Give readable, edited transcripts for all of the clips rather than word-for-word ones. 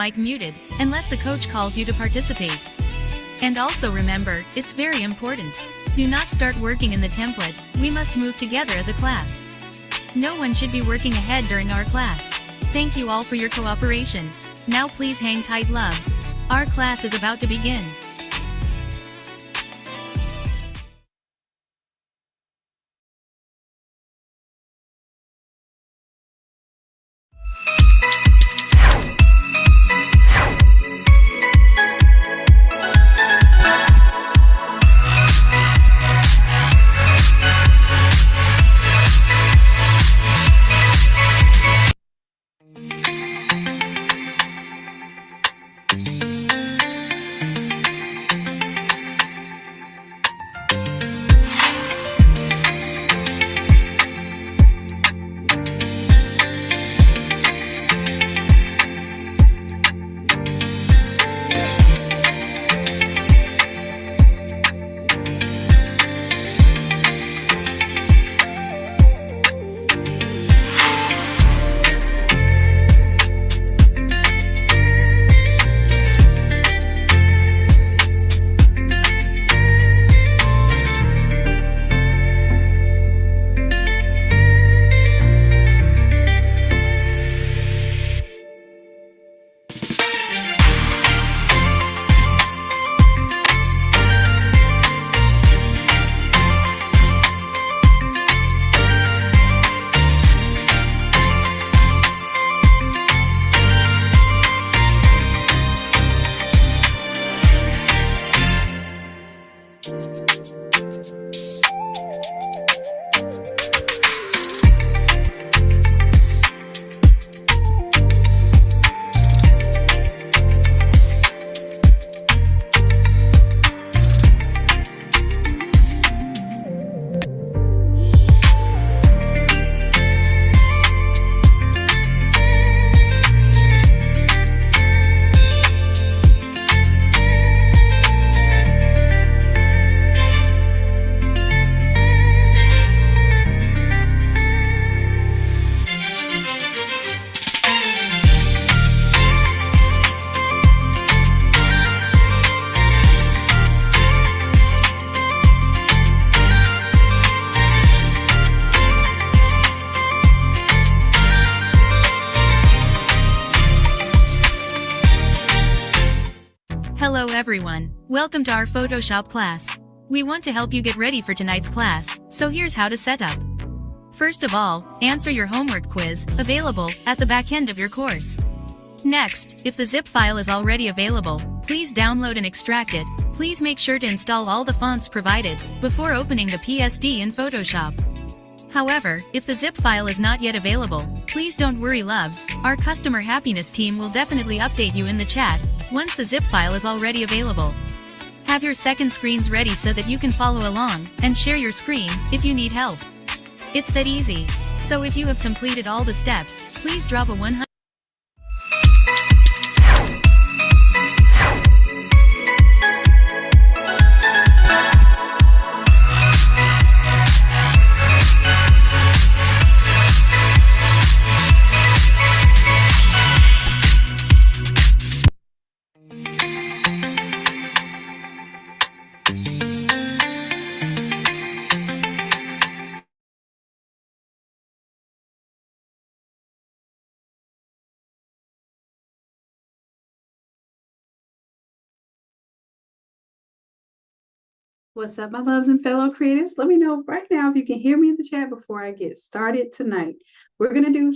mic muted, unless the coach calls you to participate. And also remember, it's very important. Do not start working in the template, we must move together as a class. No one should be working ahead during our class. Thank you all for your cooperation. Now please hang tight, loves. Our class is about to begin. Hello everyone, welcome to our Photoshop class. We want to help you get ready for tonight's class, so here's how to set up. First of all, answer your homework quiz, available at the back end of your course. Next, if the zip file is already available, please download and extract it. Please make sure to install all the fonts provided before opening the PSD in Photoshop. However, if the zip file is not yet available, please don't worry, loves. Our customer happiness team will definitely update you in the chat once the zip file is already available. Have your second screens ready so that you can follow along and share your screen if you need help. It's that easy. So if you have completed all the steps, please drop a 100. What's up, my loves and fellow creatives? Let me know right now if you can hear me in the chat before I get started tonight. We're going to do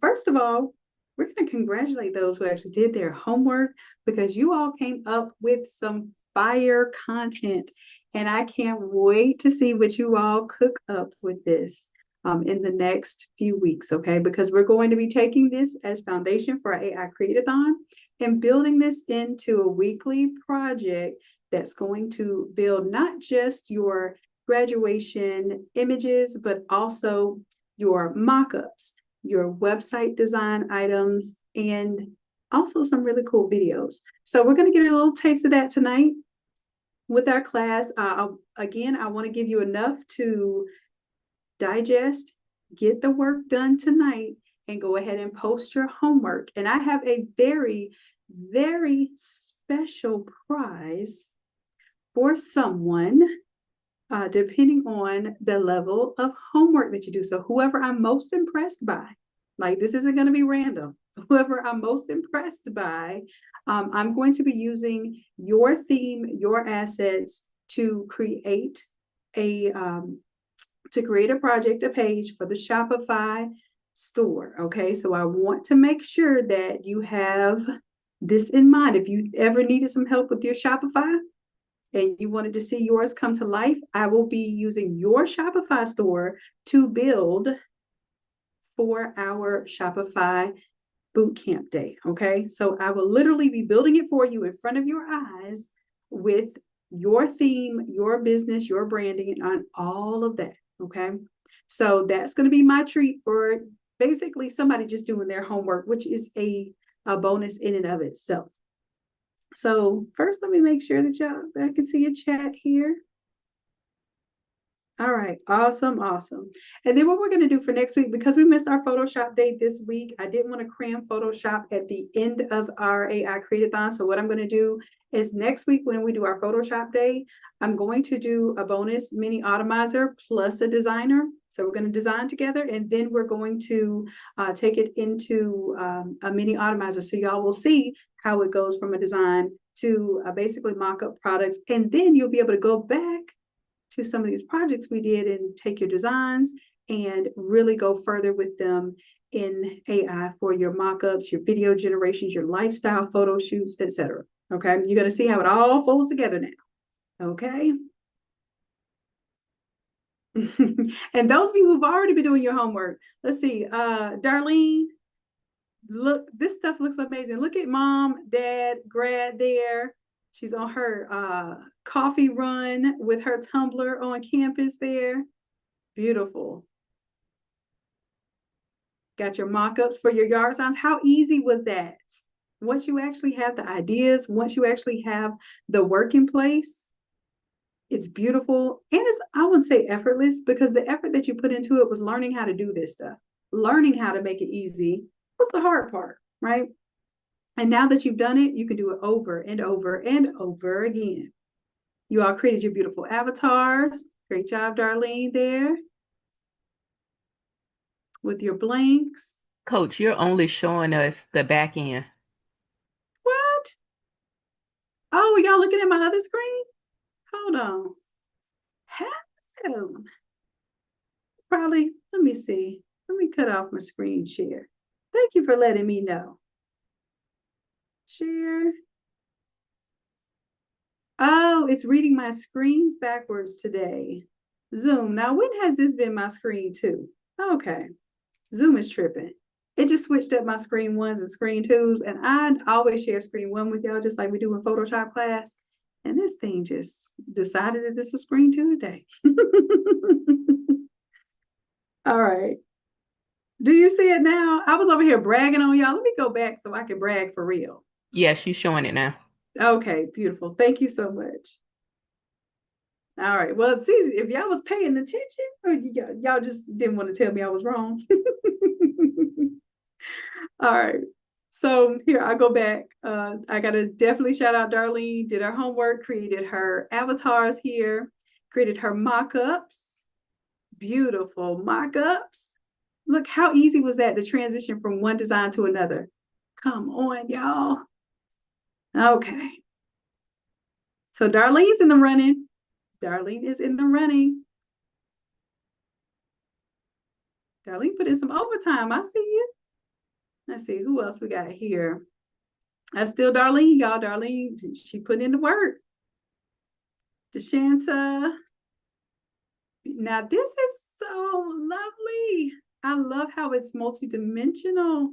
first of all, we're going to congratulate those who actually did their homework because you all came up with some fire content. And I can't wait to see what you all cook up with this in the next few weeks, okay? Because we're going to be taking this as foundation for our AI Create-a-Thon and building this into a weekly project that's going to build not just your graduation images, but also your mock-ups, your website design items, and also some really cool videos. So we're going to get a little taste of that tonight with our class. Again, I want to give you enough to digest, get the work done tonight, and go ahead and post your homework. And I have a very very special prize for someone, depending on the level of homework that you do. So whoever I'm most impressed by, like this isn't going to be random. Whoever I'm most impressed by, I'm going to be using your theme, your assets to create a project, a page for the Shopify store. Okay, so I want to make sure that you have this in mind. If you ever needed some help with your Shopify and you wanted to see yours come to life, I will be using your Shopify store to build for our Shopify bootcamp day. Okay, so I will literally be building it for you in front of your eyes with your theme, your business, your branding, and on all of that. Okay, so that's going to be my treat for basically somebody just doing their homework, which is a bonus in and of itself. So first, let me make sure that I can see your chat here. All right, awesome. And then what we're going to do for next week, because we missed our Photoshop day this week, I didn't want to cram Photoshop at the end of our AI Create-a-Thon. So what I'm going to do is next week when we do our Photoshop day, I'm going to do a bonus mini Automizer plus a designer. So we're going to design together, and then we're going to take it into a mini Automizer. So y'all will see how it goes from a design to basically mock up products. And then you'll be able to go back to some of these projects we did and take your designs and really go further with them in AI for your mock-ups, your video generations, your lifestyle photo shoots, etc. Okay, you're going to see how it all folds together now. Okay. And those of you who've already been doing your homework, let's see, Darlene, look, this stuff looks amazing. Look at mom, dad, grad there. She's on her coffee run with her tumbler on campus there. Beautiful. Got your mock-ups for your yard signs. How easy was that? Once you actually have the ideas, once you actually have the work in place, it's beautiful. And it's, I wouldn't say effortless, because the effort that you put into it was learning how to do this stuff. Learning how to make it easy was the hard part, right? And now that you've done it, you can do it over and over and over again. You all created your beautiful avatars. Great job, Darlene, there with your blanks. Coach, you're only showing us the back end. What? Oh, y'all looking at my other screen? Hold on. Hello. Probably, let me see. Let me cut off my screen share. Thank you for letting me know. Share. Oh, it's reading my screens backwards today. Zoom. Now, when has this been my screen two? Okay. Zoom is tripping. It just switched up my screen ones and screen twos, and I always share screen one with y'all, just like we do in Photoshop class. And this thing just decided that this is screen two today. All right. Do you see it now? I was over here bragging on y'all. Let me go back so I can brag for real. Yes, you're showing it now. Okay, beautiful. Thank you so much. All right. Well, it's easy. If y'all was paying attention, or y'all just didn't want to tell me I was wrong. All right. So here I go back. I got to definitely shout out Darlene, did her homework, created her avatars here, created her mock-ups. Beautiful mock-ups. Look, how easy was that to transition from one design to another? Come on, y'all. Okay. So Darlene's in the running. Darlene is in the running. Darlene put in some overtime. I see you. Let's see, who else we got here? That's still Darlene, y'all. Darlene, she put in the work. DeShanta. Now, this is so lovely. I love how it's multidimensional.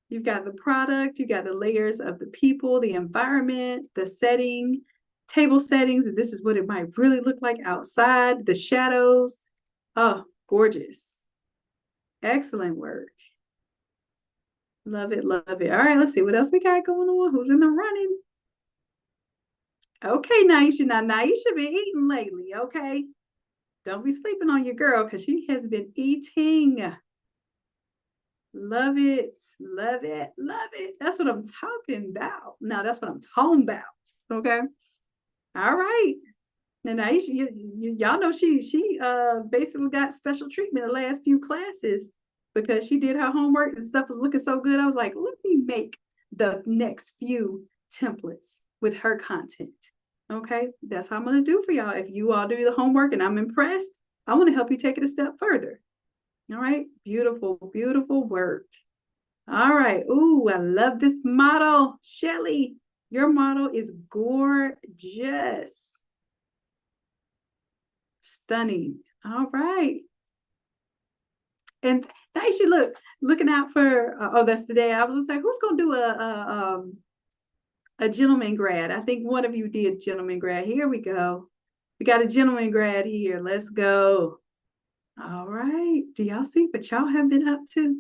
You've got the product, you got the layers of the people, the environment, the setting, table settings, and this is what it might really look like outside, the shadows. Oh, gorgeous. Excellent work. Love it, love it. All right, let's see what else we got going on. Who's in the running? Okay, Naisha. Now, Naisha been eating lately, okay? Don't be sleeping on your girl, because she has been eating. Love it. Love it. Love it. That's what I'm talking about. Now that's what I'm talking about. Okay. All right. And Aisha, y'all know she basically got special treatment the last few classes because she did her homework and stuff was looking so good. I was like, let me make the next few templates with her content. Okay, that's how I'm gonna do for y'all. If you all do the homework and I'm impressed, I want to help you take it a step further. All right, beautiful, beautiful work. All right. Ooh, I love this model. Shelly, your model is gorgeous. Stunning. All right. And now you should looking out for, oh, that's the day. I was gonna say, who's gonna do a gentleman grad? I think one of you did gentleman grad. Here we go. We got a gentleman grad here. Let's go. All right. Do y'all see what y'all have been up to?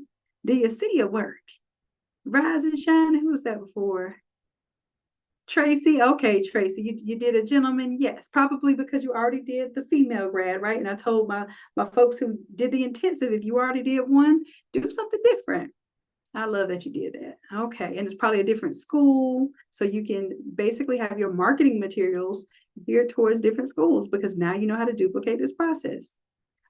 Do you see your work? Rise and shine. Who was that before? Tracy. Okay, Tracy, you did a gentleman. Yes, probably because you already did the female grad, right? And I told my folks who did the intensive, if you already did one, do something different. I love that you did that. Okay, and it's probably a different school, so you can basically have your marketing materials geared towards different schools because now you know how to duplicate this process.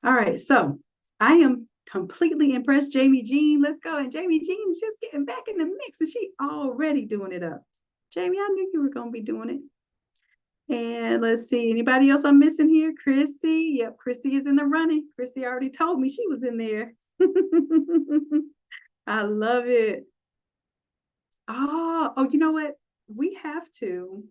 All right, so I am completely impressed. Jamie Jean, let's go. And Jamie Jean is just getting back in the mix and she already doing it up. Jamie, I knew you were going to be doing it. And let's see, anybody else I'm missing here? Christy. Yep, Christy is in the running. Christy already told me she was in there. I love it. Oh, you know what? We have to.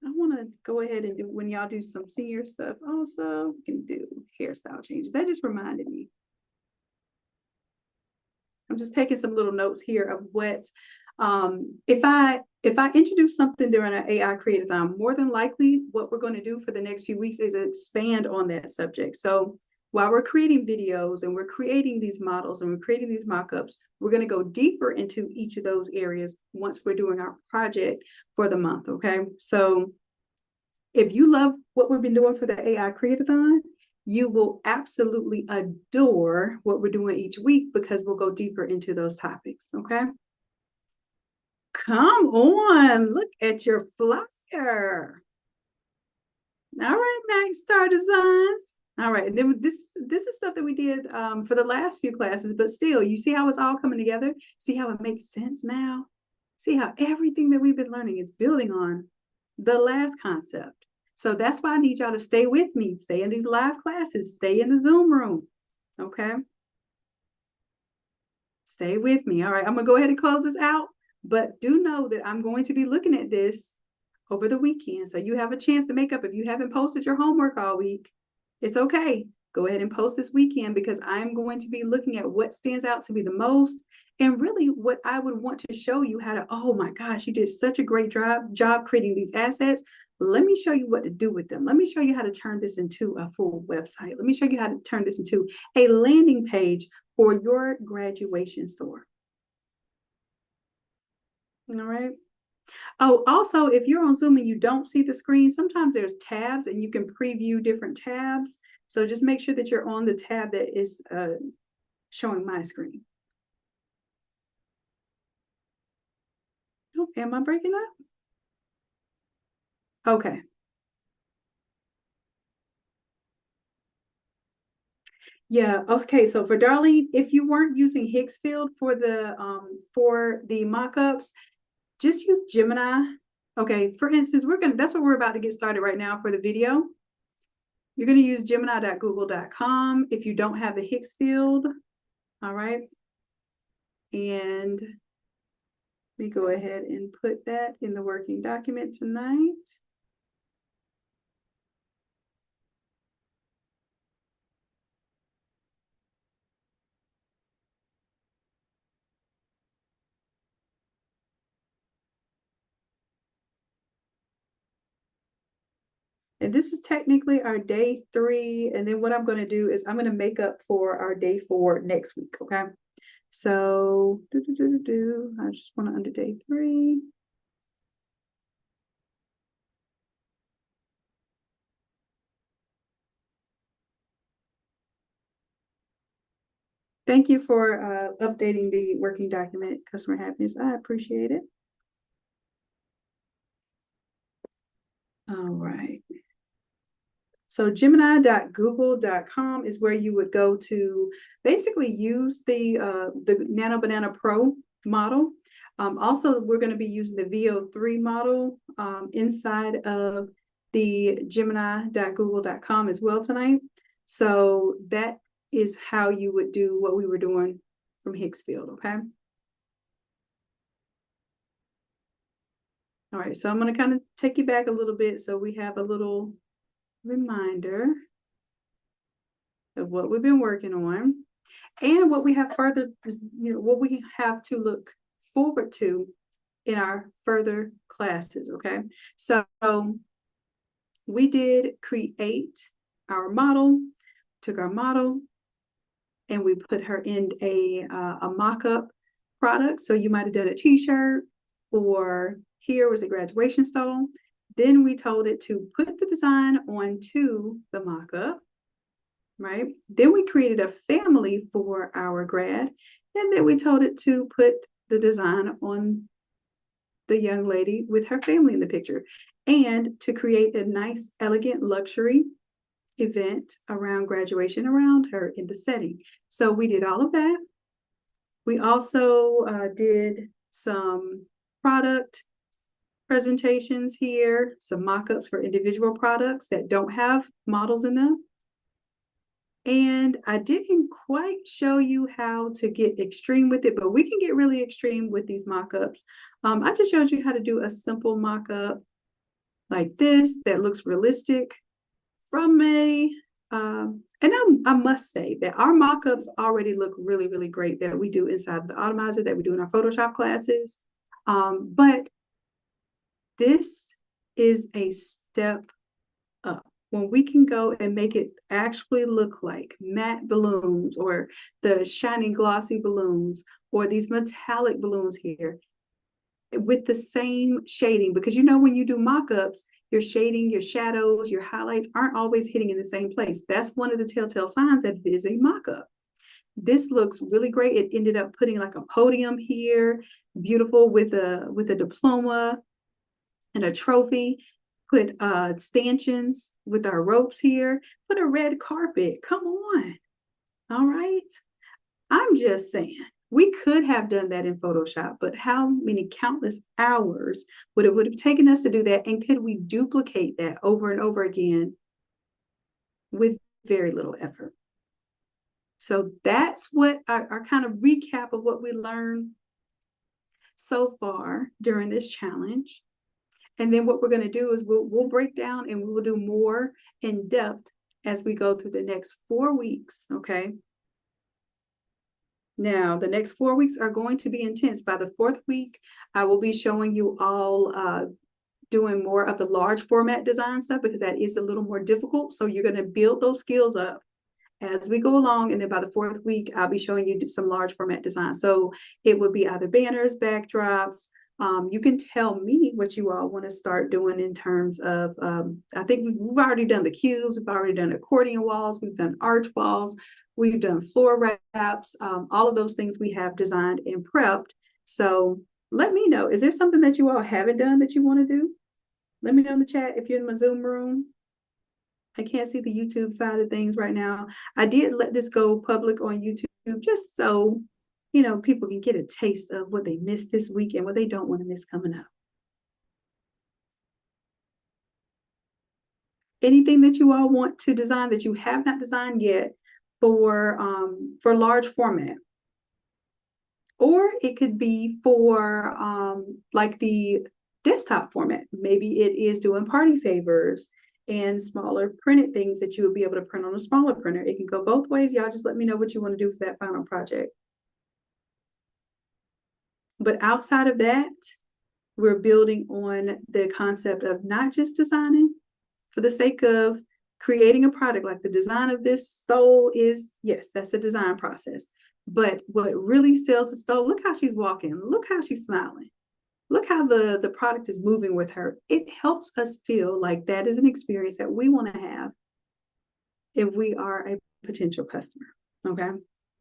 I want to go ahead and do, when y'all do some senior stuff, also, we can do hairstyle changes. That just reminded me. I'm just taking some little notes here of what, if I introduce something during an AI Create-a-Thon, more than likely what we're going to do for the next few weeks is expand on that subject. So while we're creating videos and we're creating these models and we're creating these mock-ups, we're going to go deeper into each of those areas once we're doing our project for the month, okay? So if you love what we've been doing for the AI Create-a-Thon, you will absolutely adore what we're doing each week because we'll go deeper into those topics, okay? Come on, look at your flyer. All right, Night Star Designs. All right, and then this is stuff that we did for the last few classes, but still, you see how it's all coming together? See how it makes sense now? See how everything that we've been learning is building on the last concept. So that's why I need y'all to stay with me, stay in these live classes, stay in the Zoom room, okay? Stay with me. All right, I'm gonna go ahead and close this out, but do know that I'm going to be looking at this over the weekend. So you have a chance to make up. If you haven't posted your homework all week, it's okay. Go ahead and post this weekend because I'm going to be looking at what stands out to me the most and really what I would want to show you how to, oh my gosh, you did such a great job creating these assets. Let me show you what to do with them. Let me show you how to turn this into a full website. Let me show you how to turn this into a landing page for your graduation store. All right. Oh, also, if you're on Zoom and you don't see the screen, sometimes there's tabs and you can preview different tabs. So just make sure that you're on the tab that is showing my screen. Oh, am I breaking up? Okay. Yeah, okay. So for Darlene, if you weren't using Higgsfield for the mock-ups, just use Gemini. Okay, for instance, that's what we're about to get started right now for the video. You're going to use gemini.google.com if you don't have the Higgsfield. All right. And we go ahead and put that in the working document tonight. And this is technically our day 3. And then what I'm going to do is I'm going to make up for our day 4 next week. Okay. So I just want to under day 3. Thank you for updating the working document, customer happiness. I appreciate it. All right. So Gemini.google.com is where you would go to basically use the Nano Banana Pro model. Also, we're going to be using the VO3 model inside of the Gemini.google.com as well tonight. So that is how you would do what we were doing from Hicksfield, okay? All right, so I'm going to kind of take you back a little bit so we have a little reminder of what we've been working on and what we have further, what we have to look forward to in our further classes, okay? So we did create our model, took our model, and we put her in a mock-up product. So you might have done a t-shirt, or here was a graduation stole. Then we told it to put the design onto the mock-up, right? Then we created a family for our grad, and then we told it to put the design on the young lady with her family in the picture, and to create a nice, elegant luxury event around graduation around her in the setting. So we did all of that. We also did some product presentations here, some mock-ups for individual products that don't have models in them. And I didn't quite show you how to get extreme with it, but we can get really extreme with these mock-ups. I just showed you how to do a simple mock-up like this that looks realistic from a, and I must say that our mock-ups already look really, really great that we do inside of the Automizer, that we do in our Photoshop classes. But this is a step up. When we can go and make it actually look like matte balloons, or the shiny glossy balloons, or these metallic balloons here with the same shading, because when you do mock-ups, your shading, your shadows, your highlights aren't always hitting in the same place. That's one of the telltale signs that it is a mock-up. This looks really great. It ended up putting like a podium here, beautiful, with a diploma and a trophy. Put stanchions with our ropes here. Put a red carpet. Come on. All right. I'm just saying, we could have done that in Photoshop, but how many countless hours would have taken us to do that? And could we duplicate that over and over again with very little effort? So that's what our kind of recap of what we learned so far during this challenge. And then what we're going to do is we'll break down and we will do more in depth as we go through the next 4 weeks, okay? Now, the next 4 weeks are going to be intense. By the 4th week, I will be showing you all doing more of the large format design stuff, because that is a little more difficult. So you're going to build those skills up as we go along. And then by the 4th week, I'll be showing you some large format design. So it would be either banners, backdrops. You can tell me what you all want to start doing in terms of, I think we've already done the cubes, we've already done accordion walls, we've done arch walls, we've done floor wraps, all of those things we have designed and prepped. So let me know, is there something that you all haven't done that you want to do? Let me know in the chat if you're in my Zoom room. I can't see the YouTube side of things right now. I did let this go public on YouTube just so people can get a taste of what they missed this week and what they don't want to miss coming up. Anything that you all want to design that you have not designed yet for large format, or it could be for like the desktop format. Maybe it is doing party favors and smaller printed things that you would be able to print on a smaller printer. It can go both ways. Y'all just let me know what you want to do for that final project. But outside of that, we're building on the concept of not just designing for the sake of creating a product. Like the design of this stole is, yes, that's a design process. But what really sells the stole, look how she's walking. Look how she's smiling. Look how the product is moving with her. It helps us feel like that is an experience that we want to have if we are a potential customer, okay?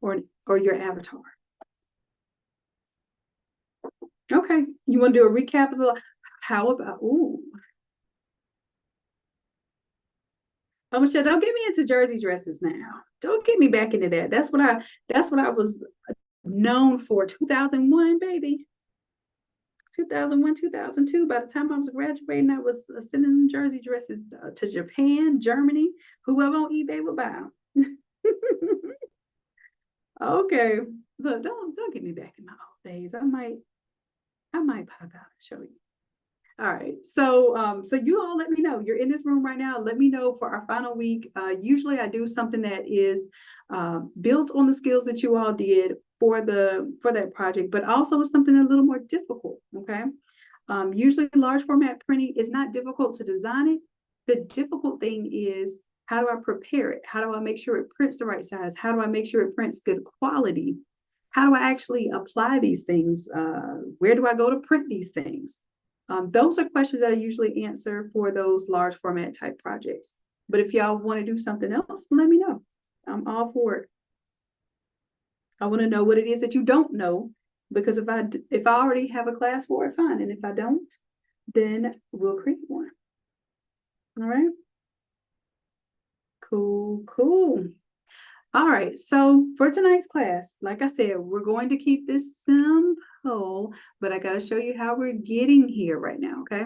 or your avatar. Okay, you want to do a recap of the, how about, ooh. Oh, Michelle, don't get me into jersey dresses now. Don't get me back into that. That's what I was known for. 2001, baby. 2001, 2002. By the time I was graduating, I was sending jersey dresses to Japan, Germany, whoever on eBay would buy them. Okay, look, don't get me back in my old days. I might pop out and show you. All right, so you all let me know. You're in this room right now. Let me know for our final week. Usually I do something that is built on the skills that you all did for that project, but also it's something a little more difficult. Okay, usually large format printing is not difficult to design it. The difficult thing is, how do I prepare it? How do I make sure it prints the right size? How do I make sure it prints good quality? How do I actually apply these things? Where do I go to print these things? Those are questions that I usually answer for those large format type projects. But if y'all want to do something else, let me know. I'm all for it. I want to know what it is that you don't know, because if I already have a class for it, fine. And if I don't, then we'll create one. All right. Cool. All right, so for tonight's class, like I said, we're going to keep this simple, but I got to show you how we're getting here right now, okay?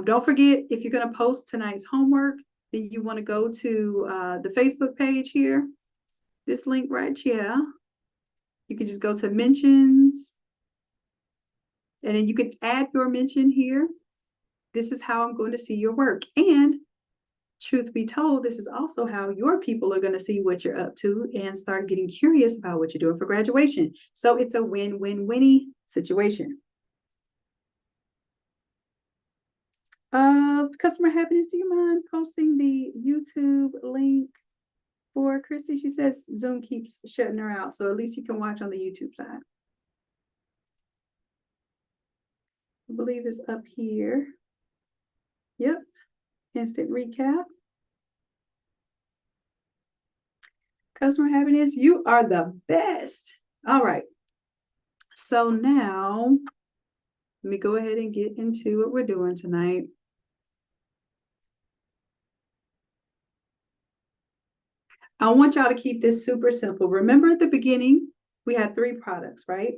Don't forget, if you're going to post tonight's homework, then you want to go to the Facebook page here, this link right here. You can just go to mentions, and then you can add your mention here. This is how I'm going to see your work. And truth be told, this is also how your people are going to see what you're up to and start getting curious about what you're doing for graduation. So it's a win-win-winny situation. Customer happiness, do you mind posting the YouTube link for Christy? She says Zoom keeps shutting her out, so at least you can watch on the YouTube side. I believe it's up here. Yep, instant recap. Customer happiness, you are the best. All right. So now, let me go ahead and get into what we're doing tonight. I want y'all to keep this super simple. Remember at the beginning, we had 3 products, right?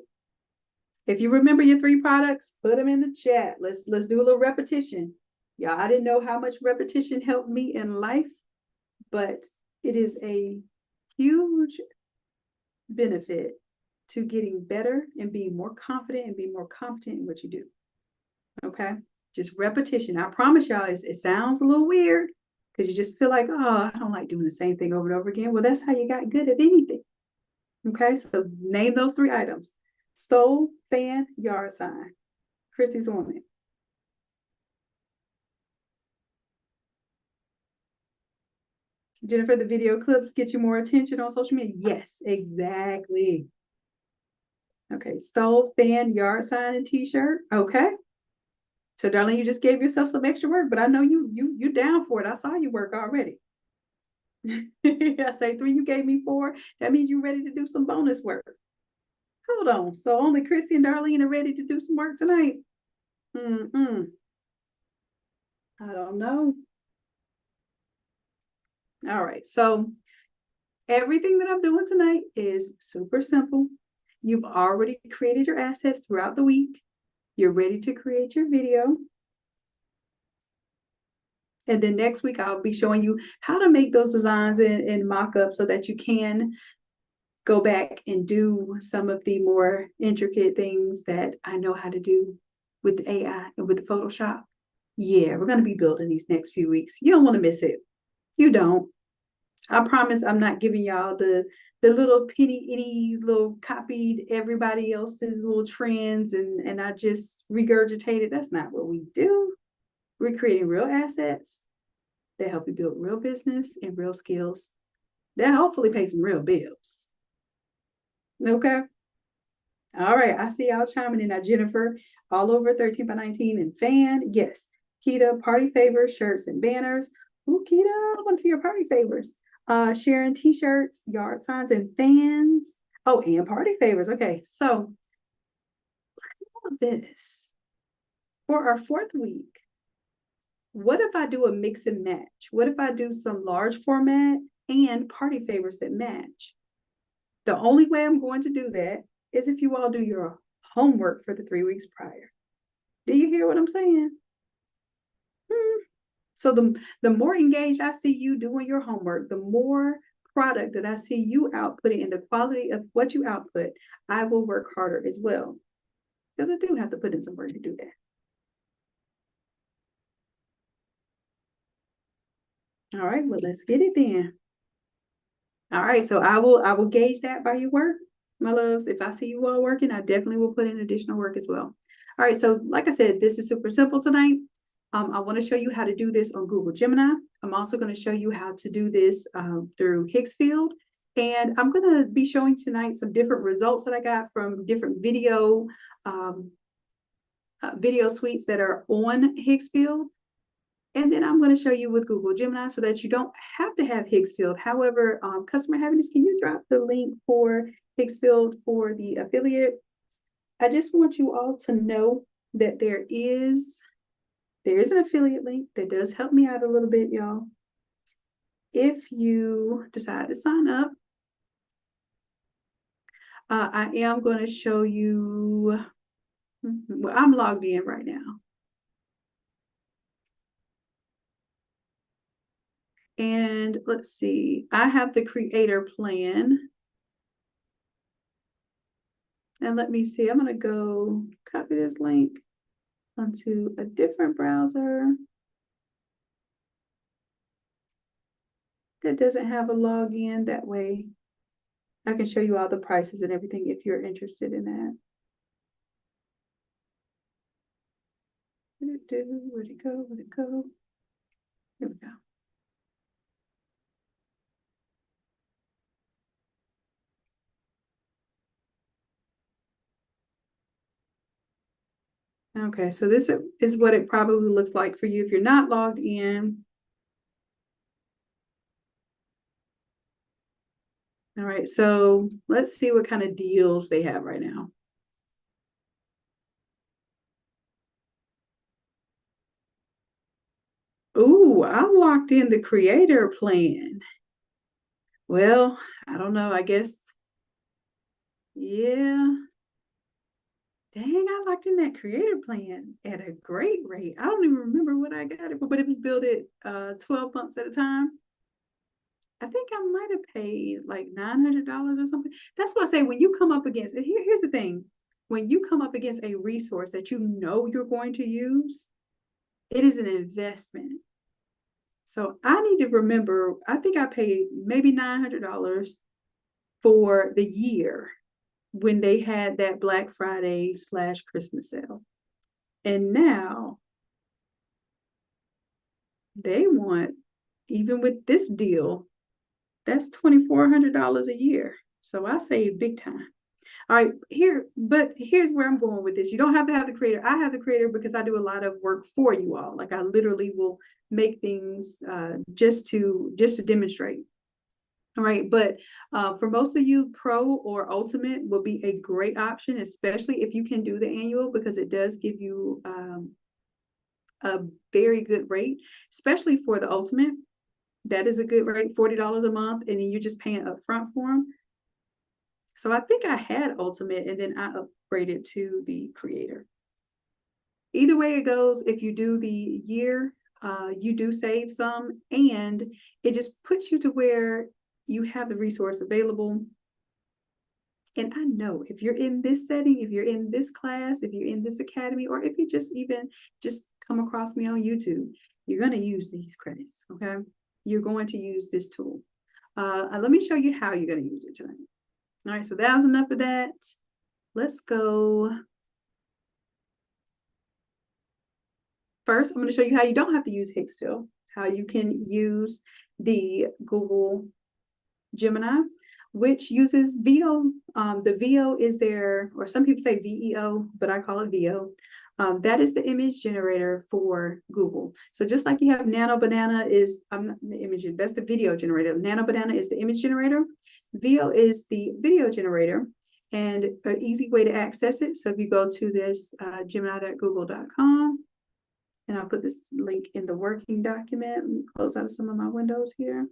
If you remember your 3 products, put them in the chat. Let's do a little repetition. Y'all, I didn't know how much repetition helped me in life, but it is a huge benefit to getting better and being more confident and being more competent in what you do. Okay, just repetition. I promise y'all, it sounds a little weird because you just feel like, oh, I don't like doing the same thing over and over again. Well, that's how you got good at anything. Okay, so name those 3 items: stove, fan, yard sign. Christy's on it. Jennifer, the video clips get you more attention on social media? Yes, exactly. Okay, stove, fan, yard sign, and t-shirt. Okay. So, darling, you just gave yourself some extra work, but I know you down for it. I saw you work already. I say 3, you gave me 4. That means you're ready to do some bonus work. Hold on. So only Chrissy and Darlene are ready to do some work tonight? I don't know. All right. So everything that I'm doing tonight is super simple. You've already created your assets throughout the week. You're ready to create your video. And then next week, I'll be showing you how to make those designs in mock-up so that you can go back and do some of the more intricate things that I know how to do with the AI and with the Photoshop. Yeah, we're going to be building these next few weeks. You don't want to miss it. You don't. I promise I'm not giving y'all the little itty little copied everybody else's little trends and I just regurgitated. That's not what we do. We're creating real assets that help you build real business and real skills that hopefully pay some real bills. Okay. All right. I see y'all chiming in now. Jennifer, all over 13 by 19 and fan. Yes. Kita, party favors, shirts and banners. Ooh, Kita, I want to see your party favors. sharing t-shirts, yard signs, and fans. Oh, and party favors. Okay, so look at this. For our fourth week, what if I do a mix and match? What if I do some large format and party favors that match? The only way I'm going to do that is if you all do your homework for the 3 weeks prior. Do you hear what I'm saying? So the more engaged I see you doing your homework, the more product that I see you outputting and the quality of what you output, I will work harder as well. Because I do have to put in some work to do that. All right, well, let's get it then. All right, so I will gauge that by your work, my loves. If I see you all working, I definitely will put in additional work as well. All right, so like I said, this is super simple tonight. I want to show you how to do this on Google Gemini. I'm also going to show you how to do this through Higgsfield. And I'm going to be showing tonight some different results that I got from different video suites that are on Higgsfield. And then I'm going to show you with Google Gemini so that you don't have to have Higgsfield. However, Customer Happiness, can you drop the link for Higgsfield for the affiliate? I just want you all to know that there is an affiliate link that does help me out a little bit, y'all. If you decide to sign up, I am going to show you, well, I'm logged in right now. And let's see, I have the creator plan. And let me see, I'm going to go copy this link onto a different browser that doesn't have a login. That way I can show you all the prices and everything if you're interested in that. Where'd it go? Where'd it go? Here we go. Okay, so this is what it probably looks like for you if you're not logged in. All right, so let's see what kind of deals they have right now. Ooh, I locked in the creator plan. Well, I don't know, I guess. Yeah. Dang, I locked in that creator plan at a great rate. I don't even remember what I got it for, but it was billed at 12 months at a time. I think I might have paid like $900 or something. That's why I say when you come up against, and here's the thing, when you come up against a resource that you know you're going to use, it is an investment. So I need to remember, I think I paid maybe $900 for the year when they had that Black Friday / Christmas sale. And now they want, even with this deal, that's $2,400 a year. So I saved big time. All right, here's where I'm going with this. You don't have to have the creator. I have the creator because I do a lot of work for you all. Like I literally will make things just to demonstrate. All right, but for most of you, Pro or Ultimate will be a great option, especially if you can do the annual, because it does give you a very good rate, especially for the Ultimate. That is a good rate, $40 a month, and then you're just paying upfront for them. So I think I had Ultimate, and then I upgraded to the Creator. Either way it goes, if you do the year, you do save some, and it just puts you to where you have the resource available. And I know if you're in this setting, if you're in this class, if you're in this academy, or if you just come across me on YouTube, you're going to use these credits, okay? You're going to use this tool. Let me show you how you're going to use it tonight. All right, so that was enough of that. Let's go. First, I'm going to show you how you don't have to use Higgsfield, how you can use the Google Gemini, which uses VO. The VO is there, or some people say VEO, but I call it VO. That is the image generator for Google. So just like you have Nano Banana is the image, that's the video generator. Nano Banana is the image generator. Veo is the video generator, and an easy way to access it. So if you go to this gemini.google.com, and I'll put this link in the working document. Let me close out some of my windows here.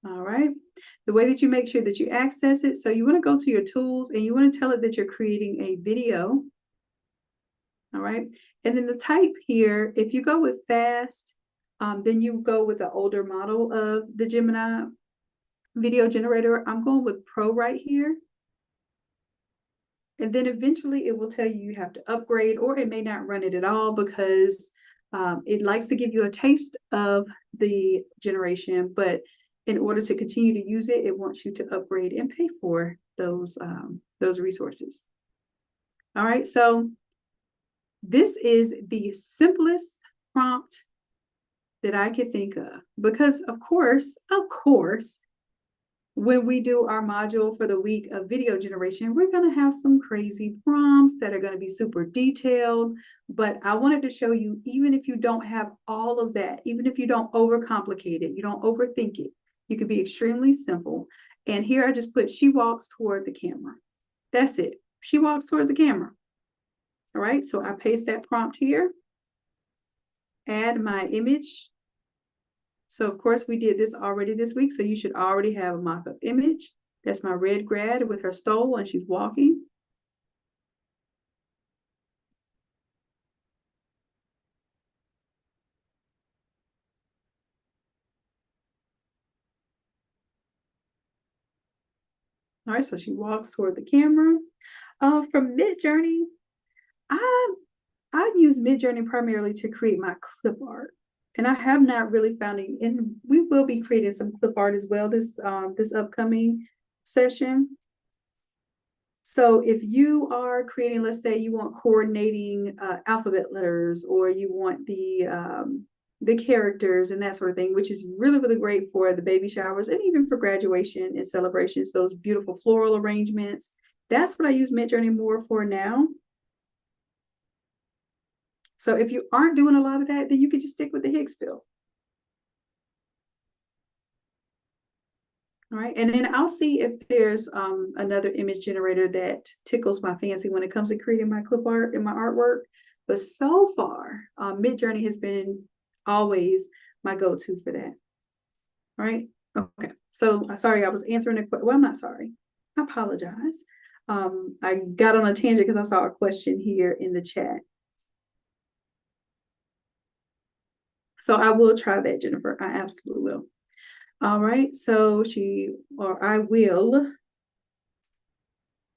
All right. The way that you make sure that you access it, so you want to go to your tools and you want to tell it that you're creating a video. All right. And then the type here, if you go with fast, then you go with the older model of the Gemini video generator. I'm going with Pro right here. And then eventually it will tell you you have to upgrade, or it may not run it at all because it likes to give you a taste of the generation, but in order to continue to use it, it wants you to upgrade and pay for those resources. All right, so this is the simplest prompt that I could think of, because of course, when we do our module for the week of video generation, we're going to have some crazy prompts that are going to be super detailed. But I wanted to show you, even if you don't have all of that, even if you don't overcomplicate it, you don't overthink it, you could be extremely simple. And here I just put, she walks toward the camera. That's it. She walks toward the camera. All right. So I paste that prompt here, add my image. So of course we did this already this week, so you should already have a mock-up image. That's my red grad with her stole and she's walking. All right, so she walks toward the camera. From Midjourney, I use Midjourney primarily to create my clip art. And I have not really found it, and we will be creating some clip art as well this upcoming session. So if you are creating, let's say you want coordinating alphabet letters, or you want the characters and that sort of thing, which is really, really great for the baby showers and even for graduation and celebrations, those beautiful floral arrangements. That's what I use Midjourney more for now. So if you aren't doing a lot of that, then you can just stick with the Higgsville. All right, and then I'll see if there's another image generator that tickles my fancy when it comes to creating my clip art and my artwork. But so far, Midjourney has been always my go-to for that. All right, okay. So sorry, I was answering a question. Well, I'm not sorry. I apologize. I got on a tangent because I saw a question here in the chat. So I will try that, Jennifer. I absolutely will. All right. So I will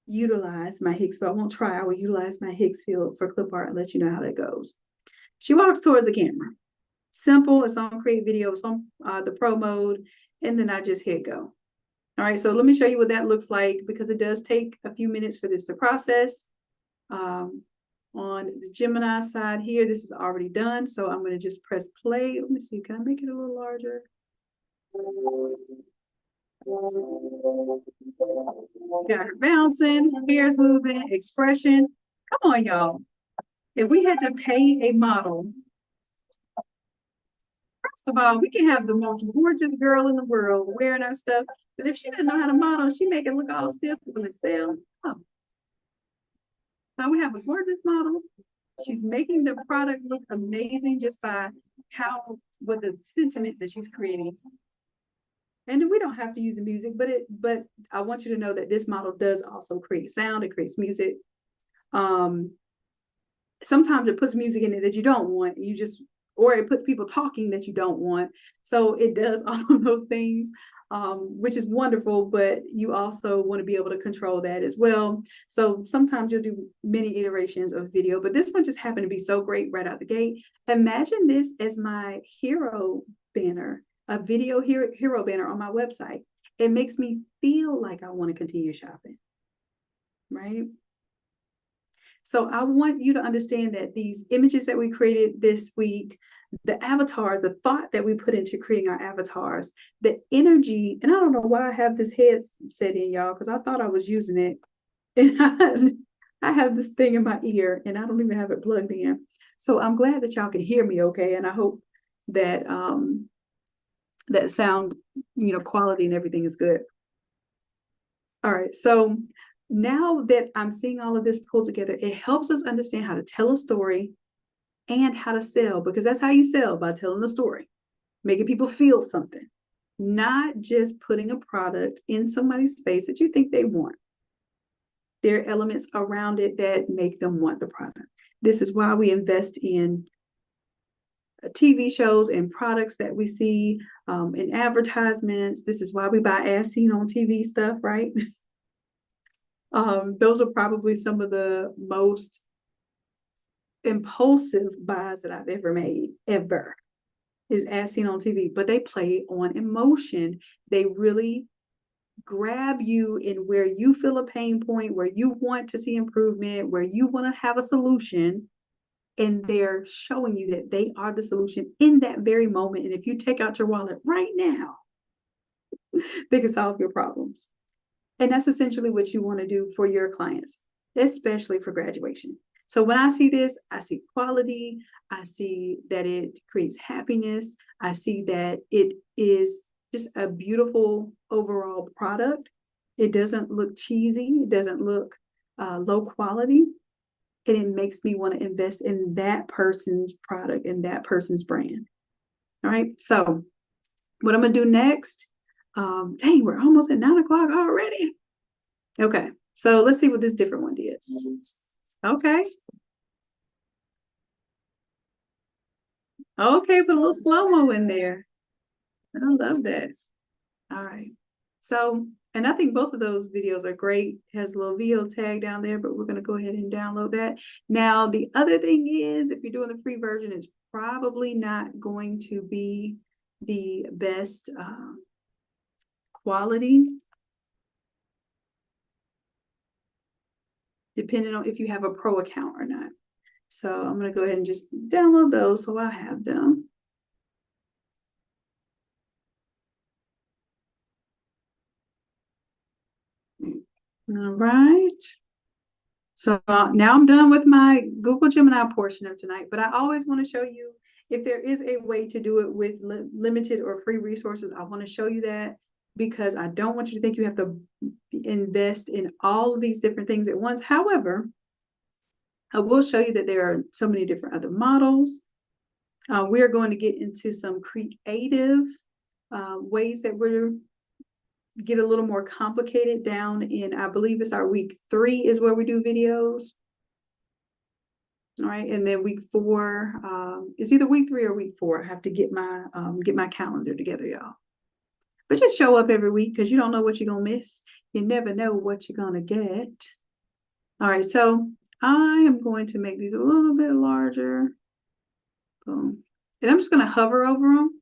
utilize my Higgsville. I won't try. I will utilize my Higgsville for clip art and let you know how that goes. She walks towards the camera. Simple. It's on Create Video. It's on the Pro mode. And then I just hit go. All right. So let me show you what that looks like, because it does take a few minutes for this to process. On the Gemini side here, this is already done. So I'm going to just press play. Let me see. Can I make it a little larger? Got her bouncing, hair's moving, expression. Come on, y'all. If we had to pay a model, first of all, we can have the most gorgeous girl in the world wearing our stuff. But if she doesn't know how to model, she make it look all stiff with Excel. Oh. So we have a gorgeous model. She's making the product look amazing just by what the sentiment that she's creating. And then we don't have to use the music, but I want you to know that this model does also create sound. It creates music. Sometimes it puts music in it that you don't want. Or it puts people talking that you don't want. So it does all of those things. Which is wonderful, but you also want to be able to control that as well. So sometimes you'll do many iterations of video, but this one just happened to be so great right out the gate. Imagine this as my hero banner, a video hero banner on my website. It makes me feel like I want to continue shopping, right? So I want you to understand that these images that we created this week, the avatars, the thought that we put into creating our avatars, the energy, and I don't know why I have this headset in, y'all, because I thought I was using it. And I have this thing in my ear and I don't even have it plugged in. So I'm glad that y'all can hear me okay. And I hope that that sound, quality and everything is good. All right. So now that I'm seeing all of this pulled together, it helps us understand how to tell a story and how to sell, because that's how you sell, by telling a story, making people feel something, not just putting a product in somebody's face that you think they want. There are elements around it that make them want the product. This is why we invest in TV shows and products that we see in advertisements. This is why we buy as seen on TV stuff, right? Those are probably some of the most impulsive buys that I've ever made, ever, is as seen on TV. But they play on emotion. They really grab you in where you feel a pain point, where you want to see improvement, where you want to have a solution. And they're showing you that they are the solution in that very moment. And if you take out your wallet right now, they can solve your problems. And that's essentially what you want to do for your clients, especially for graduation. So when I see this, I see quality. I see that it creates happiness. I see that it is just a beautiful overall product. It doesn't look cheesy. It doesn't look low quality. And it makes me want to invest in that person's product and that person's brand. All right. So what I'm going to do next, dang, we're almost at 9 o'clock already. Okay. So let's see what this different one did. Okay. Okay, put a little slow-mo in there. I love that. All right. So, and I think both of those videos are great. It has a little video tag down there, but we're going to go ahead and download that. Now, the other thing is, if you're doing the free version, it's probably not going to be the best quality, depending on if you have a pro account or not. So I'm going to go ahead and just download those so I have them. All right. So now I'm done with my Google Gemini portion of tonight, but I always want to show you if there is a way to do it with limited or free resources. I want to show you that because I don't want you to think you have to invest in all of these different things at once. However, I will show you that there are so many different other models. We are going to get into some creative ways that we're get a little more complicated down in, I believe it's our week 3 is where we do videos. All right, and then week 4 is either week 3 or week 4. I have to get my calendar together, y'all. But just show up every week because you don't know what you're gonna miss. You never know what you're gonna get. All right, so I am going to make these a little bit larger. Boom. And I'm just gonna hover over them.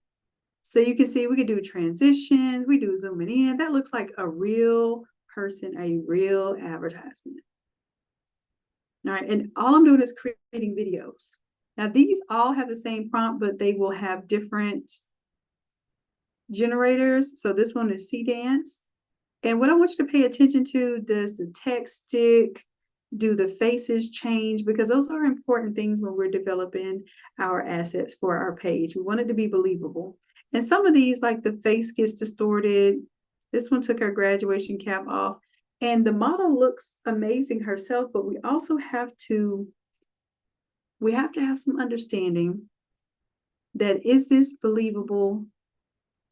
So you can see we could do transitions, we do zooming in. That looks like a real person, a real advertisement. All right, and all I'm doing is creating videos. Now these all have the same prompt, but they will have different generators. So this one is C-Dance. And what I want you to pay attention to, does the text stick? Do the faces change? Because those are important things when we're developing our assets for our page. We want it to be believable. And some of these, like the face gets distorted. This one took her graduation cap off. And the model looks amazing herself, but we also have to have some understanding that, is this believable?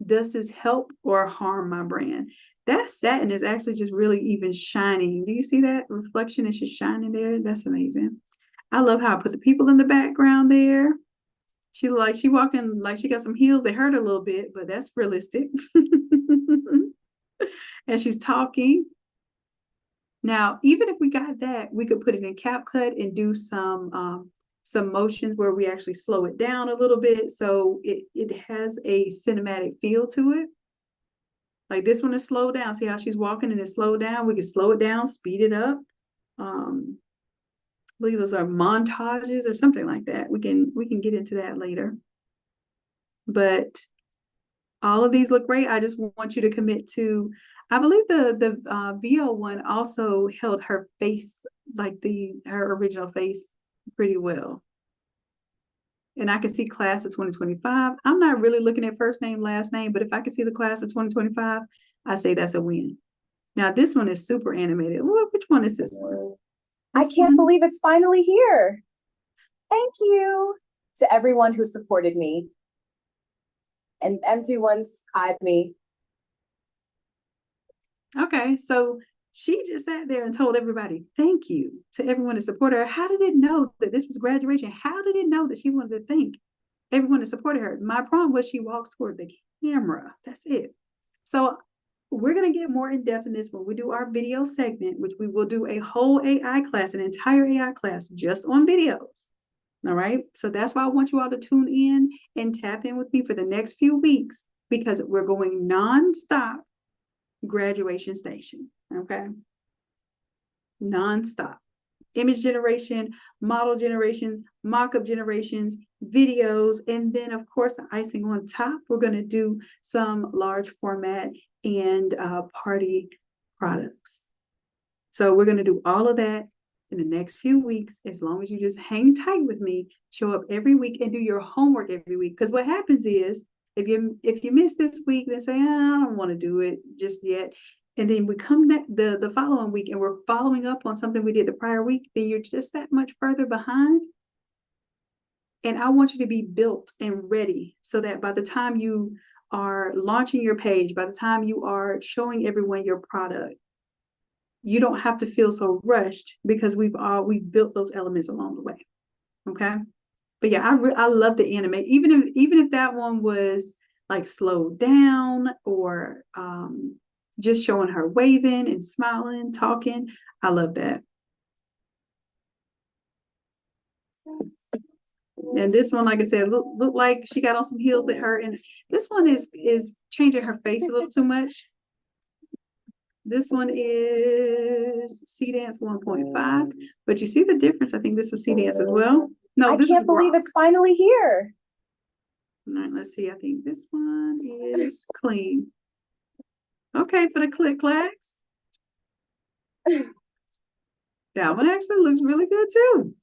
Does this help or harm my brand? That satin is actually just really even shining. Do you see that reflection? Is just shining there. That's amazing. I love how I put the people in the background there. She walked in like she got some heels. They hurt a little bit, but that's realistic. And she's talking. Now, even if we got that, we could put it in CapCut and do some motions where we actually slow it down a little bit, so it has a cinematic feel to it. Like this one is slowed down. See how she's walking and it's slowed down? We can slow it down, speed it up. I believe those are montages or something like that. We can get into that later. But all of these look great. I just want you to commit to I believe the VO one also held her face, like her original face, pretty well. And I can see class of 2025. I'm not really looking at first name, last name, but if I can see the class of 2025, I say that's a win. Now this one is super animated. Which one is this one? I can't believe it's finally here. Thank you to everyone who supported me. And empty ones eyed me. Okay, so she just sat there and told everybody, thank you to everyone that supported her. How did it know that this was graduation? How did it know that she wanted to thank everyone that supported her? My problem was she walks toward the camera. That's it. So we're going to get more in depth in this when we do our video segment, which we will do a whole AI class, an entire AI class just on videos. All right. So that's why I want you all to tune in and tap in with me for the next few weeks, because we're going nonstop graduation station. Okay. Nonstop. Image generation, model generations, mock-up generations, videos, and then of course the icing on top, we're going to do some large format and party products. So we're going to do all of that in the next few weeks, as long as you just hang tight with me, show up every week and do your homework every week. Because what happens is, if you miss this week, then say, I don't want to do it just yet. And then we come the following week and we're following up on something we did the prior week, then you're just that much further behind. And I want you to be built and ready so that by the time you are launching your page, by the time you are showing everyone your product, you don't have to feel so rushed, because we've built those elements along the way. Okay. But yeah, I love the animate. Even if that one was like slowed down, or just showing her waving and smiling, talking, I love that. And this one, like I said, look like she got on some heels with her. And this one is changing her face a little too much. This one is C Dance 1.5, but you see the difference. I think this is C Dance as well. No, I can't believe it's finally here. All right, let's see. I think this one is clean. Okay, for the click clacks. That one actually looks really good too.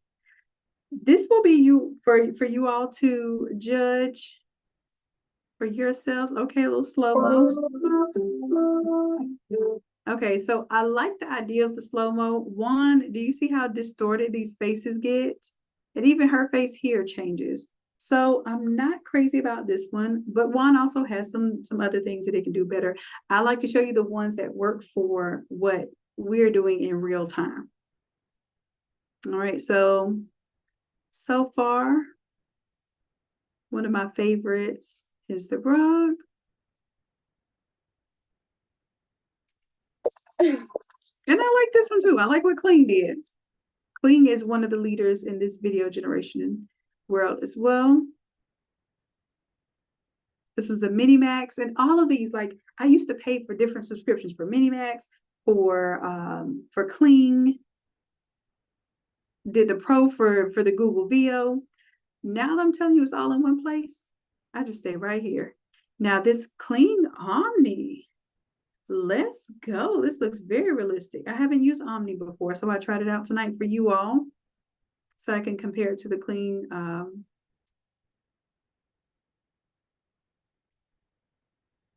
This will be for you all to judge for yourselves. Okay, a little slow-mo. Okay, so I like the idea of the slow-mo. One, do you see how distorted these faces get? And even her face here changes. So I'm not crazy about this one, but Juan also has some other things that it can do better. I like to show you the ones that work for what we're doing in real time. All right, so far, one of my favorites is the rug. And I like this one too. I like what Kling did. Kling is one of the leaders in this video generation world as well. This was the Minimax, and all of these, like, I used to pay for different subscriptions for Minimax, for Kling, did the Pro for the Google VO. Now that I'm telling you it's all in one place, I just stay right here. Now this Kling Omni, let's go. This looks very realistic. I haven't used Omni before, so I tried it out tonight for you all, so I can compare it to the Kling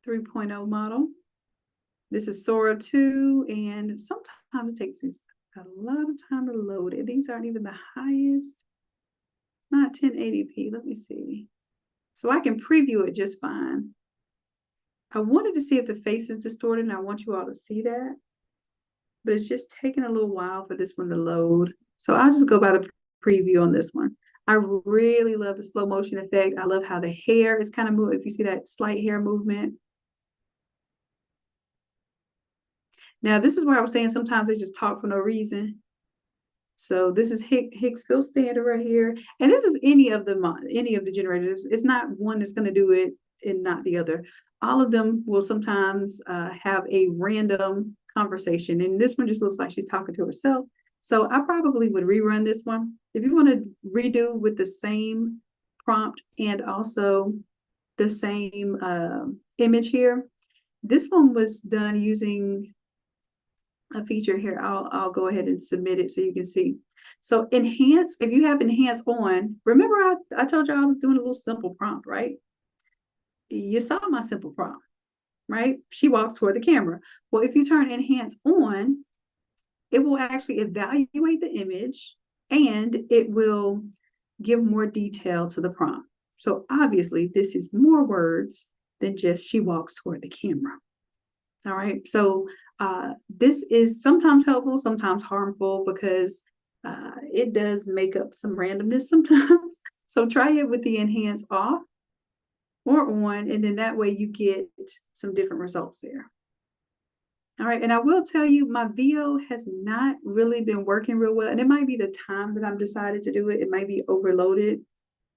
3.0 model. This is Sora 2, and sometimes it takes a lot of time to load it. These aren't even the highest. Not 1080p. Let me see. So I can preview it just fine. I wanted to see if the face is distorted, and I want you all to see that. But it's just taking a little while for this one to load. So I'll just go by the preview on this one. I really love the slow motion effect. I love how the hair is kind of moving. If you see that slight hair movement. Now, this is where I was saying sometimes they just talk for no reason. So this is Hicksville standard right here. And this is any of the generators. It's not one that's going to do it and not the other. All of them will sometimes have a random conversation. And this one just looks like she's talking to herself. So I probably would rerun this one. If you want to redo with the same prompt and also the same image here, This one was done using a feature here. I'll go ahead and submit it so you can see. So enhance, if you have enhance on, remember I told you I was doing a little simple prompt, right? You saw my simple prompt, right? She walks toward the camera. Well, if you turn enhance on, it will actually evaluate the image and it will give more detail to the prompt. So obviously this is more words than just she walks toward the camera. All right, so this is sometimes helpful, sometimes harmful, because it does make up some randomness sometimes. So try it with the enhance off or on, and then that way you get some different results there. All right, and I will tell you, my VO has not really been working real well, and it might be the time that I'm decided to do it. It might be overloaded,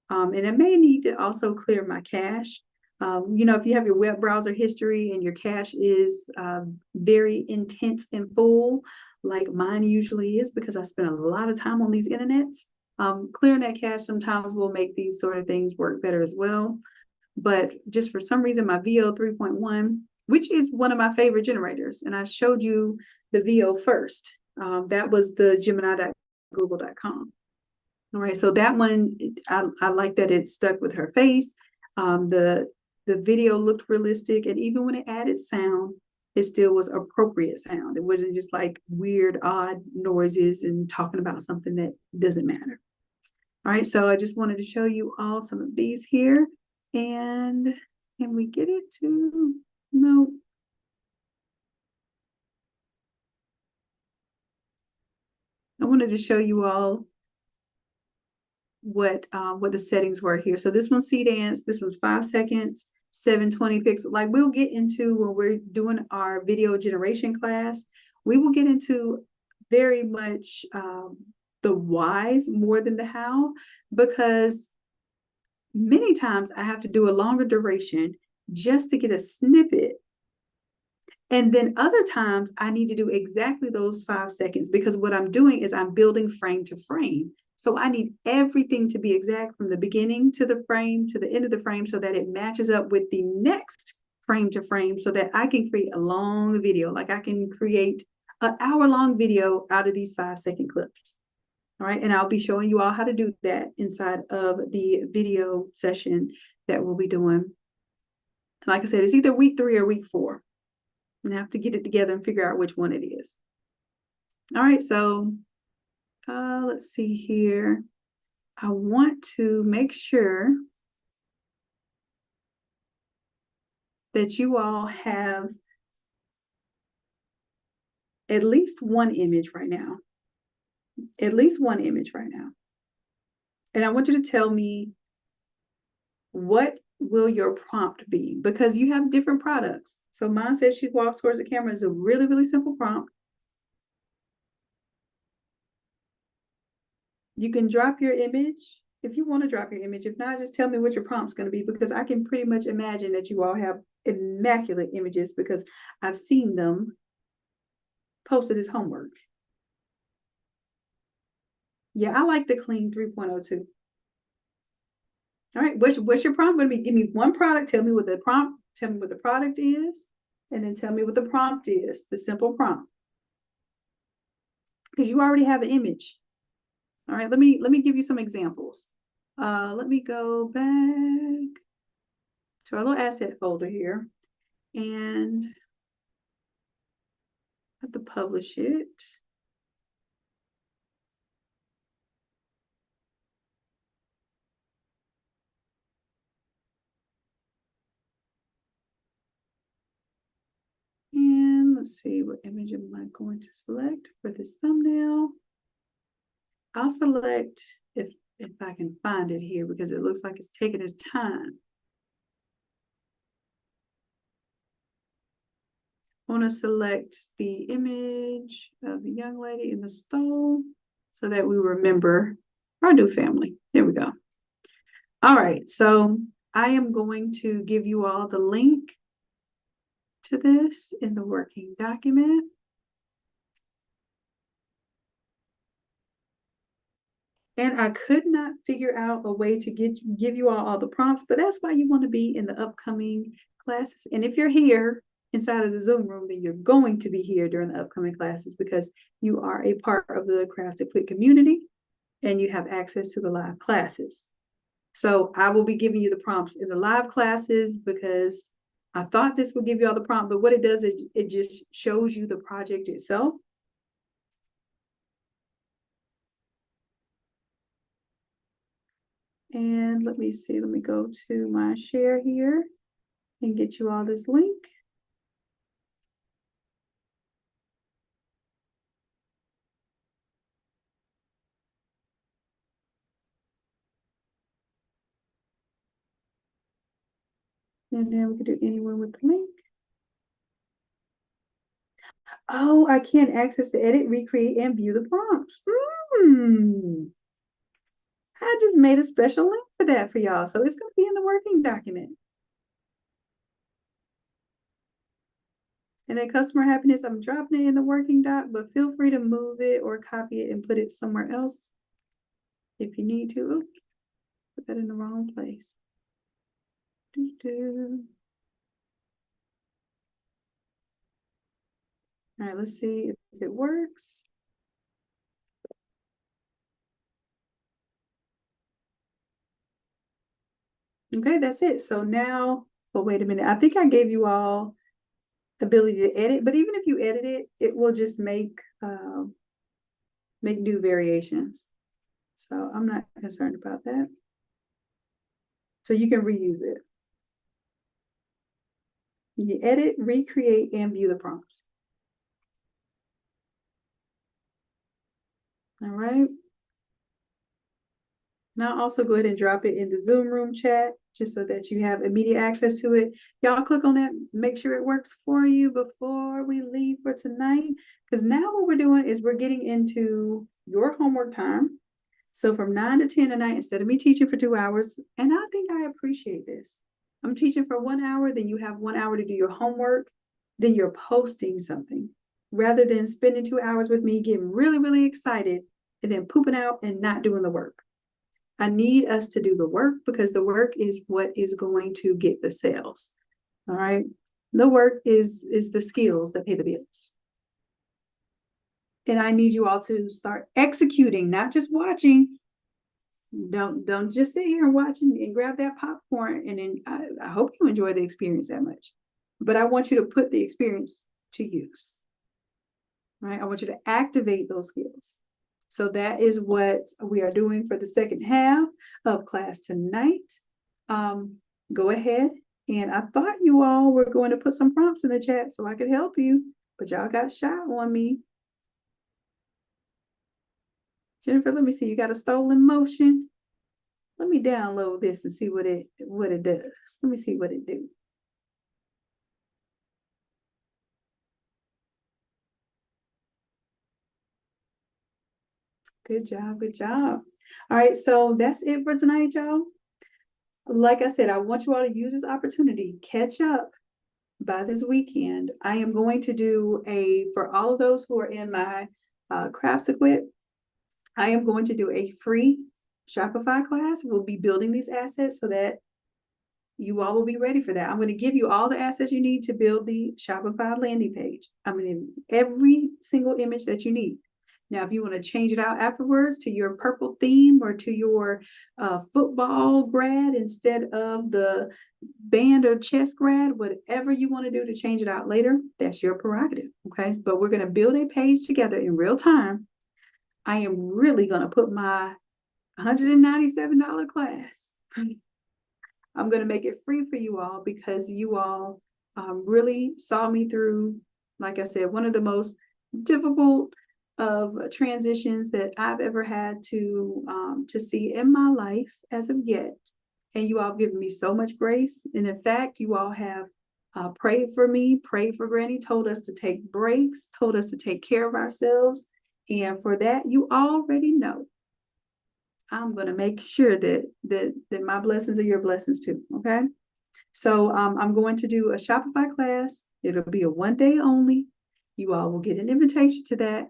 and I may need to also clear my cache. If you have your web browser history and your cache is very intense and full, like mine usually is, because I spend a lot of time on these internets, clearing that cache sometimes will make these sort of things work better as well. But just for some reason, my VO 3.1, which is one of my favorite generators, and I showed you the VO first. That was the Gemini.google.com. All right, so that one, I like that it stuck with her face. The video looked realistic, and even when it added sound, it still was appropriate sound. It wasn't just like weird, odd noises and talking about something that doesn't matter. All right, so I just wanted to show you all some of these here. And can we get it to, no. I wanted to show you all what the settings were here. So this one's C-Dance, this one's 5 seconds, 720 pixels. Like we'll get into when we're doing our video generation class, we will get into very much the whys more than the how, because many times I have to do a longer duration just to get a snippet. And then other times I need to do exactly those 5 seconds, because what I'm doing is I'm building frame to frame. So I need everything to be exact from the beginning to the frame to the end of the frame so that it matches up with the next frame to frame, so that I can create a long video. Like I can create an hour-long video out of these 5-second clips. All right, and I'll be showing you all how to do that inside of the video session that we'll be doing. Like I said, it's either week 3 or week 4. And I have to get it together and figure out which one it is. All right, so let's see here. I want to make sure that you all have at least one image right now. At least one image right now. And I want you to tell me, what will your prompt be? Because you have different products. So mine says she walks towards the camera is a really, really simple prompt. You can drop your image if you want to drop your image. If not, just tell me what your prompt's going to be, because I can pretty much imagine that you all have immaculate images, because I've seen them posted as homework. Yeah, I like the clean 3.02. All right, what's your prompt going to be? Give me one product, tell me what the prompt, tell me what the product is, and then tell me what the prompt is, the simple prompt. Because you already have an image. All right, let me give you some examples. Let me go back to our little asset folder here, and I have to publish it. And let's see, what image am I going to select for this thumbnail? I'll select, if I can find it here, because it looks like it's taking its time. I want to select the image of the young lady in the stall so that we remember our new family. There we go. All right, so I am going to give you all the link to this in the working document. And I could not figure out a way to give you all the prompts, but that's why you want to be in the upcoming classes. And if you're here inside of the Zoom room, then you're going to be here during the upcoming classes because you are a part of the Craft to Quit community and you have access to the live classes. So I will be giving you the prompts in the live classes because I thought this would give you all the prompt, but what it does is it just shows you the project itself. And let me see, let me go to my share here and get you all this link. And then we can do anyone with the link. Oh, I can't access the edit, recreate, and view the prompts. I just made a special link for that for y'all. So it's going to be in the working document. And then customer happiness, I'm dropping it in the working doc, but feel free to move it or copy it and put it somewhere else if you need to. Oops, put that in the wrong place. All right, let's see if it works. Okay, that's it. So now, oh, wait a minute. I think I gave you all ability to edit, but even if you edit it, it will just make new variations. So I'm not concerned about that. So you can reuse it. You edit, recreate, and view the prompts. All right. Now also go ahead and drop it in the Zoom room chat just so that you have immediate access to it. Y'all click on that, make sure it works for you before we leave for tonight. Because now what we're doing is we're getting into your homework time. So from 9 to 10 tonight, instead of me teaching for 2 hours, and I think I appreciate this. I'm teaching for 1 hour, then you have 1 hour to do your homework, then you're posting something. Rather than spending 2 hours with me, getting really, really excited, and then pooping out and not doing the work. I need us to do the work because the work is what is going to get the sales. All right. The work is the skills that pay the bills. And I need you all to start executing, not just watching. Don't just sit here and watch and grab that popcorn. And then I hope you enjoy the experience that much. But I want you to put the experience to use. Right? I want you to activate those skills. So that is what we are doing for the second half of class tonight. Go ahead. And I thought you all were going to put some prompts in the chat so I could help you, but y'all got shy on me. Jennifer, let me see. You got a stolen motion. Let me download this and see what it does. Let me see what it do. Good job, good job. All right, so that's it for tonight, y'all. Like I said, I want you all to use this opportunity, catch up by this weekend. I am going to do for all of those who are in my Craft to Quit, I am going to do a free Shopify class. We'll be building these assets so that you all will be ready for that. I'm going to give you all the assets you need to build the Shopify landing page. I'm going to every single image that you need. Now, if you want to change it out afterwards to your purple theme or to your football grad instead of the band or chess grad, whatever you want to do to change it out later, that's your prerogative, okay? But we're going to build a page together in real time. I am really going to put my $197 class. I'm going to make it free for you all because you all really saw me through, like I said, one of the most difficult of transitions that I've ever had to see in my life as of yet. And you all have given me so much grace. And in fact, you all have prayed for me, prayed for Granny, told us to take breaks, told us to take care of ourselves. And for that, you already know I'm going to make sure that my blessings are your blessings too. Okay. So I'm going to do a Shopify class. It'll be a 1 day only. You all will get an invitation to that.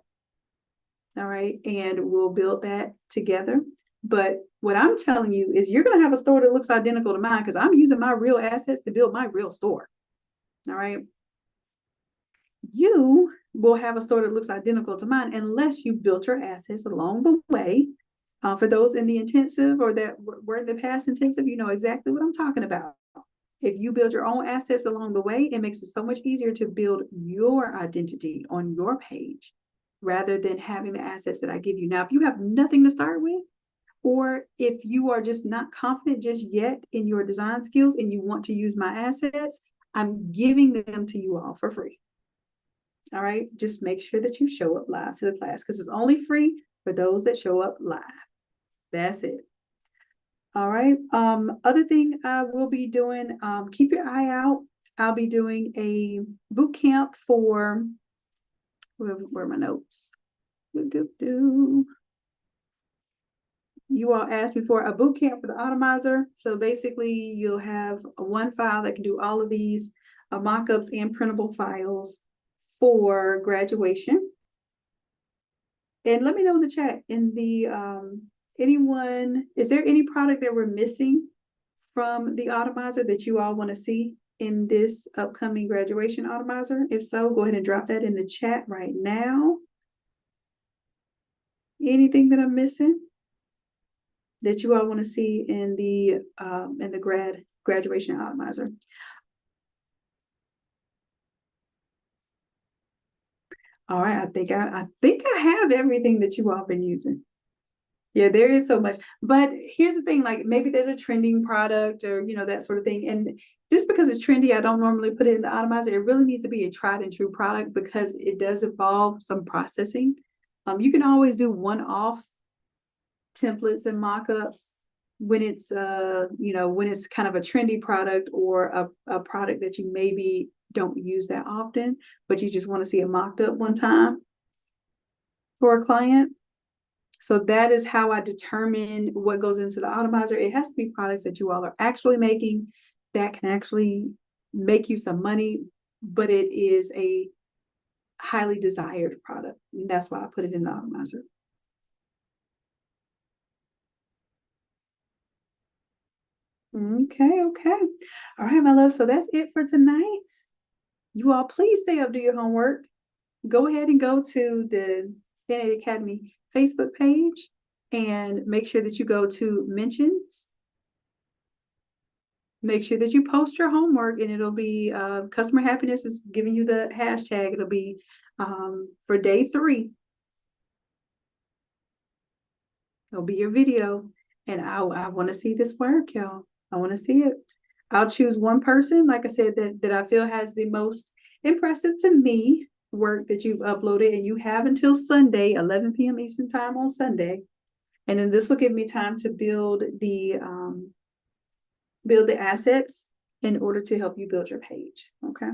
All right. And we'll build that together. But what I'm telling you is you're going to have a store that looks identical to mine because I'm using my real assets to build my real store. All right. you will have a store that looks identical to mine unless you built your assets along the way. For those in the intensive or that were in the past intensive, you know exactly what I'm talking about. If you build your own assets along the way, it makes it so much easier to build your identity on your page rather than having the assets that I give you. Now, if you have nothing to start with, or if you are just not confident just yet in your design skills and you want to use my assets, I'm giving them to you all for free. All right, just make sure that you show up live to the class because it's only free for those that show up live. That's it. All right. Other thing I will be doing, keep your eye out. I'll be doing a boot camp for, where are my notes? You all asked me for a boot camp for the Automizer. So basically you'll have one file that can do all of these mock-ups and printable files for graduation. And let me know in the chat, in the anyone, is there any product that we're missing from the Automizer that you all want to see in this upcoming graduation Automizer? If so, go ahead and drop that in the chat right now. Anything that I'm missing that you all want to see in the graduation Automizer? All right, I think I have everything that you all been using. Yeah, there is so much. But here's the thing, like maybe there's a trending product or, you know, that sort of thing. And just because it's trendy, I don't normally put it in the Automizer. It really needs to be a tried and true product because it does involve some processing. You can always do one-off templates and mock-ups when it's, you know, when it's kind of a trendy product or a product that you maybe don't use that often, but you just want to see it mocked up one time for a client. So that is how I determine what goes into the Automizer. It has to be products that you all are actually making that can actually make you some money, but it is a highly desired product. And that's why I put it in the Automizer. Okay. All right, my love. So that's it for tonight. You all please stay up, do your homework. Go ahead and go to the Create Academy Facebook page and make sure that you go to mentions. Make sure that you post your homework and it'll be customer happiness is giving you the hashtag. It'll be for day 3. It'll be your video. And I want to see this work, y'all. I want to see it. I'll choose one person, like I said, that I feel has the most impressive to me work that you've uploaded, and you have until Sunday, 11 p.m. Eastern time on Sunday. And then this will give me time to build the assets in order to help you build your page. Okay.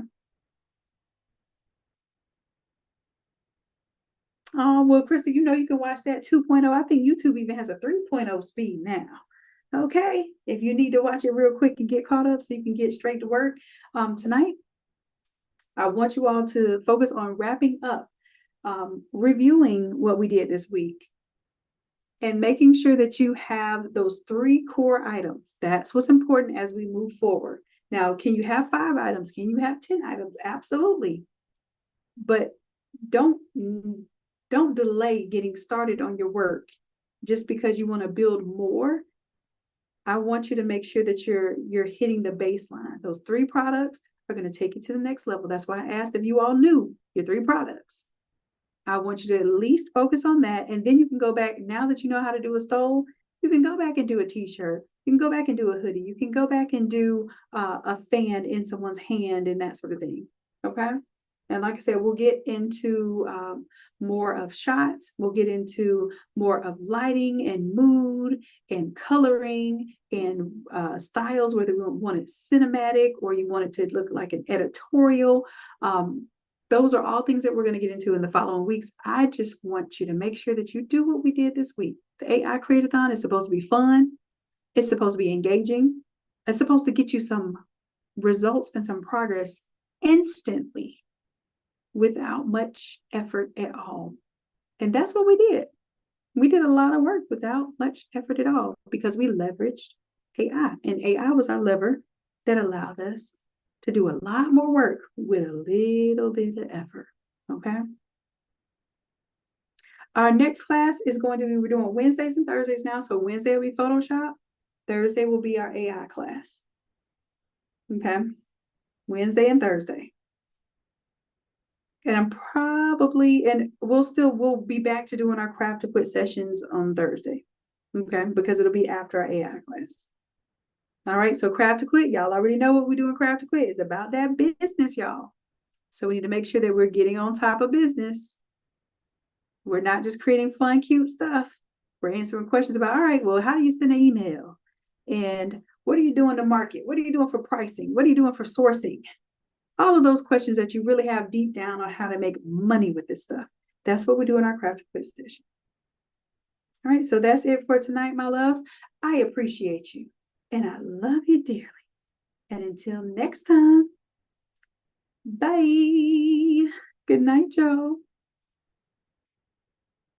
Oh, well, Krista, you know you can watch that 2.0. I think YouTube even has a 3.0 speed now. Okay. If you need to watch it real quick and get caught up so you can get straight to work tonight, I want you all to focus on wrapping up, reviewing what we did this week, and making sure that you have those 3 core items. That's what's important as we move forward. Now, can you have 5 items? Can you have 10 items? Absolutely. But don't delay getting started on your work just because you want to build more. I want you to make sure that you're hitting the baseline. Those 3 products are going to take you to the next level. That's why I asked if you all knew your 3 products. I want you to at least focus on that. And then you can go back, now that you know how to do a stole, you can go back and do a t-shirt. You can go back and do a hoodie. You can go back and do a fan in someone's hand and that sort of thing. Okay. And like I said, we'll get into more of shots. We'll get into more of lighting and mood and coloring and styles, whether you want it cinematic or you want it to look like an editorial. Those are all things that we're going to get into in the following weeks. I just want you to make sure that you do what we did this week. The AI Create-a-Thon is supposed to be fun. It's supposed to be engaging. It's supposed to get you some results and some progress instantly without much effort at all. And that's what we did. We did a lot of work without much effort at all because we leveraged AI. And AI was our lever that allowed us to do a lot more work with a little bit of effort, okay? Our next class is going to be, we're doing Wednesdays and Thursdays now. So Wednesday will be Photoshop. Thursday will be our AI class. Okay. Wednesday and Thursday. And we'll be back to doing our craft to quit sessions on Thursday. Okay. Because it'll be after our AI class. All right. So craft to quit, y'all already know what we do in craft to quit. It's about that business, y'all. So we need to make sure that we're getting on top of business. We're not just creating fun, cute stuff. We're answering questions about, all right, well, how do you send an email? And what are you doing to market? What are you doing for pricing? What are you doing for sourcing? All of those questions that you really have deep down on how to make money with this stuff. That's what we do in our craft to quit session. All right, so that's it for tonight, my loves. I appreciate you and I love you dearly. And until next time, bye. Good night, y'all.